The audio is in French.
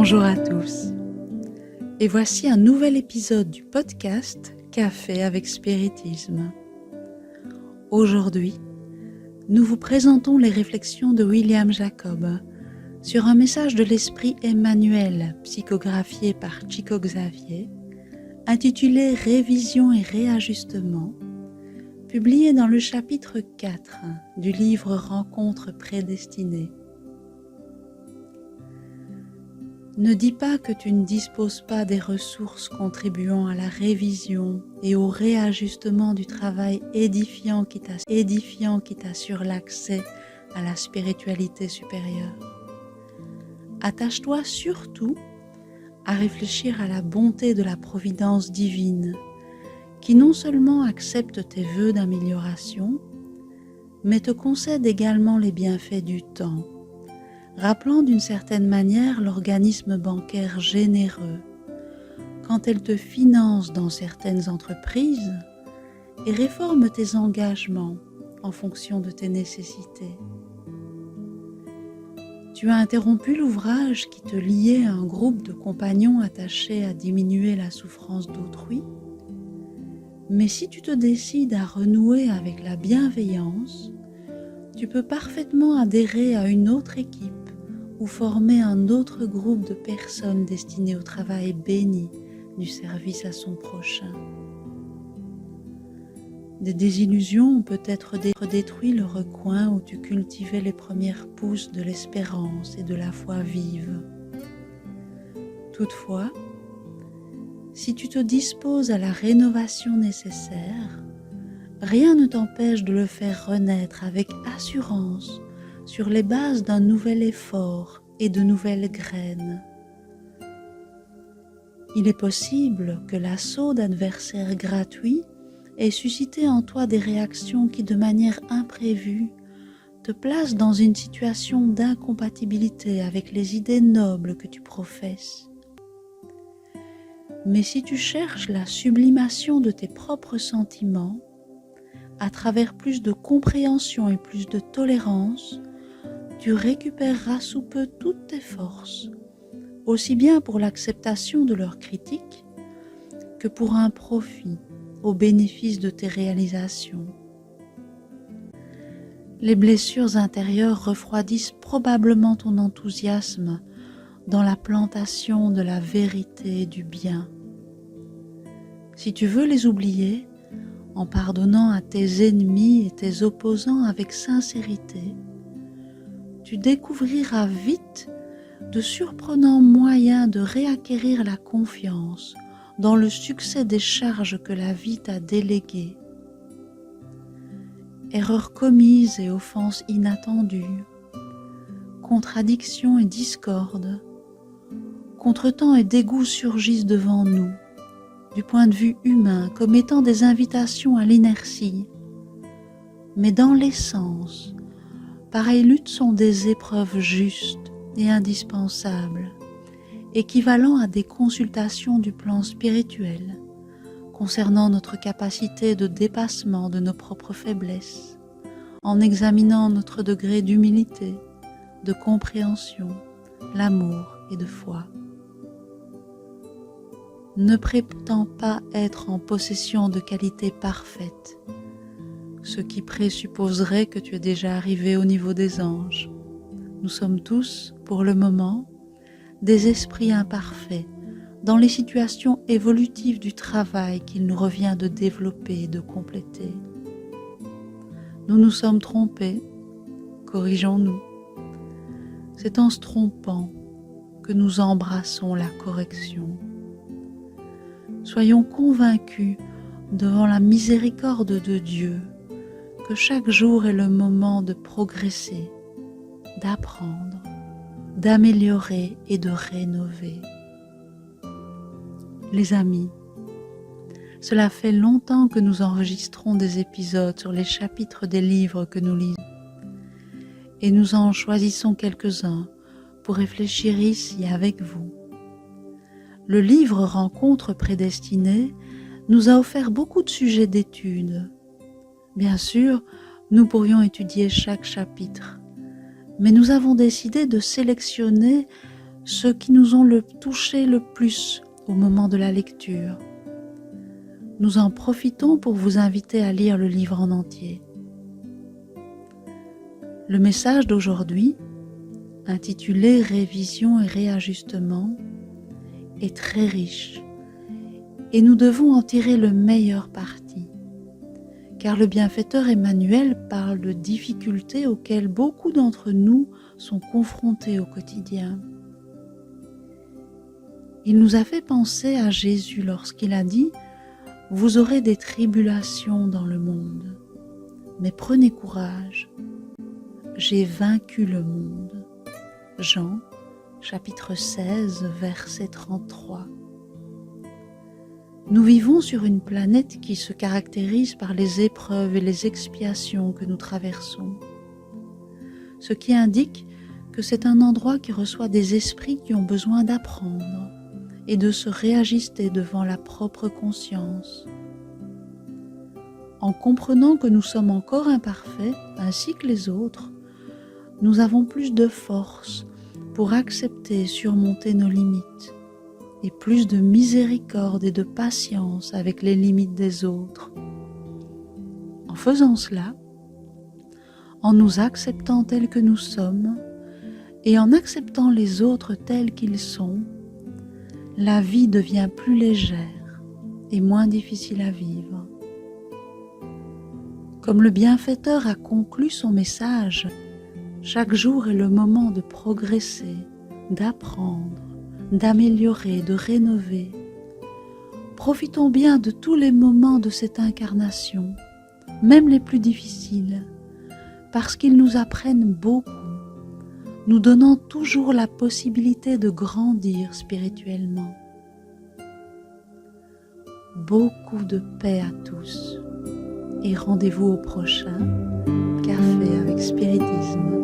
Bonjour à tous, et voici un nouvel épisode du podcast Café avec Spiritisme. Aujourd'hui, nous vous présentons les réflexions de William Jacob sur un message de l'Esprit Emmanuel psychographié par Chico Xavier, intitulé Révision et réajustement, publié dans le chapitre 4 du livre Rencontres prédestinées. Ne dis pas que tu ne disposes pas des ressources contribuant à la révision et au réajustement du travail édifiant qui t'assure l'accès à la spiritualité supérieure. Attache-toi surtout à réfléchir à la bonté de la providence divine, qui non seulement accepte tes vœux d'amélioration, mais te concède également les bienfaits du temps, rappelant d'une certaine manière l'organisme bancaire généreux quand elle te finance dans certaines entreprises et réforme tes engagements en fonction de tes nécessités. Tu as interrompu l'ouvrage qui te liait à un groupe de compagnons attachés à diminuer la souffrance d'autrui, mais si tu te décides à renouer avec la bienveillance, tu peux parfaitement adhérer à une autre équipe ou former un autre groupe de personnes destinées au travail béni du service à son prochain. Des désillusions ont peut-être détruit le recoin où tu cultivais les premières pousses de l'espérance et de la foi vive. Toutefois, si tu te disposes à la rénovation nécessaire, rien ne t'empêche de le faire renaître avec assurance sur les bases d'un nouvel effort et de nouvelles graines. Il est possible que l'assaut d'adversaires gratuits ait suscité en toi des réactions qui, de manière imprévue, te placent dans une situation d'incompatibilité avec les idées nobles que tu professes. Mais si tu cherches la sublimation de tes propres sentiments, à travers plus de compréhension et plus de tolérance, tu récupéreras sous peu toutes tes forces, aussi bien pour l'acceptation de leurs critiques que pour un profit au bénéfice de tes réalisations. Les blessures intérieures refroidissent probablement ton enthousiasme dans la plantation de la vérité et du bien. Si tu veux les oublier, en pardonnant à tes ennemis et tes opposants avec sincérité, tu découvriras vite de surprenants moyens de réacquérir la confiance dans le succès des charges que la vie t'a déléguées. Erreurs commises et offenses inattendues, contradictions et discordes, contretemps et dégoûts surgissent devant nous, du point de vue humain, comme étant des invitations à l'inertie. Mais dans l'essence, pareilles luttes sont des épreuves justes et indispensables, équivalent à des consultations du plan spirituel concernant notre capacité de dépassement de nos propres faiblesses, en examinant notre degré d'humilité, de compréhension, l'amour et de foi. Ne prétends pas être en possession de qualités parfaites, ce qui présupposerait que tu es déjà arrivé au niveau des anges. Nous sommes tous, pour le moment, des esprits imparfaits dans les situations évolutives du travail qu'il nous revient de développer et de compléter. Nous nous sommes trompés, corrigeons-nous. C'est en se trompant que nous embrassons la correction. Soyons convaincus devant la miséricorde de Dieu que chaque jour est le moment de progresser, d'apprendre, d'améliorer et de rénover. Les amis, cela fait longtemps que nous enregistrons des épisodes sur les chapitres des livres que nous lisons et nous en choisissons quelques-uns pour réfléchir ici avec vous. Le livre Rencontres prédestinées nous a offert beaucoup de sujets d'étude. Bien sûr, nous pourrions étudier chaque chapitre, mais nous avons décidé de sélectionner ceux qui nous ont touché le plus au moment de la lecture. Nous en profitons pour vous inviter à lire le livre en entier. Le message d'aujourd'hui, intitulé « Révision et réajustement », est très riche et nous devons en tirer le meilleur parti, car le bienfaiteur Emmanuel parle de difficultés auxquelles beaucoup d'entre nous sont confrontés au quotidien. Il nous a fait penser à Jésus lorsqu'il a dit « Vous aurez des tribulations dans le monde, mais prenez courage, j'ai vaincu le monde. » Jean, chapitre 16, verset 33. Nous vivons sur une planète qui se caractérise par les épreuves et les expiations que nous traversons, ce qui indique que c'est un endroit qui reçoit des esprits qui ont besoin d'apprendre et de se réajuster devant la propre conscience. En comprenant que nous sommes encore imparfaits, ainsi que les autres, nous avons plus de force pour accepter et surmonter nos limites, et plus de miséricorde et de patience avec les limites des autres. En faisant cela, en nous acceptant tels que nous sommes, et en acceptant les autres tels qu'ils sont, la vie devient plus légère et moins difficile à vivre. Comme le bienfaiteur a conclu son message, chaque jour est le moment de progresser, d'apprendre, d'améliorer, de rénover. Profitons bien de tous les moments de cette incarnation, même les plus difficiles, parce qu'ils nous apprennent beaucoup, nous donnant toujours la possibilité de grandir spirituellement. Beaucoup de paix à tous et rendez-vous au prochain Café avec Spiritisme.